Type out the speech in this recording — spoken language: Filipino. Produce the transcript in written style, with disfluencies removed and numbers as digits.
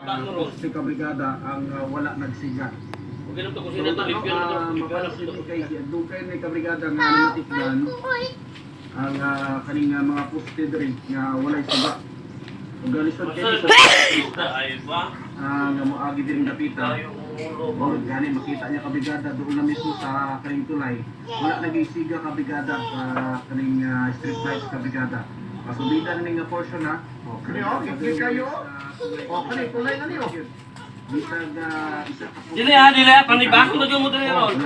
poste kabrigada ang wala nagsiga. Ganun to kusina to, Mapalasip kay dugay ni kabrigada nga namatikdan ang kaning mga poste diri nga walay siga. Ug galisod kay nga moagi diri dapita. Murag gani makita niya kabrigada doon na mismo sa kaning tulay. Wala nagisiga kabrigada sa kaning street lights kabrigada. Pasubidan ning nga portion ha. Okay, okay kayo. Okay, tulay na niyo. Bisag isa ka Dili, panibakong na dyan mo dali ron.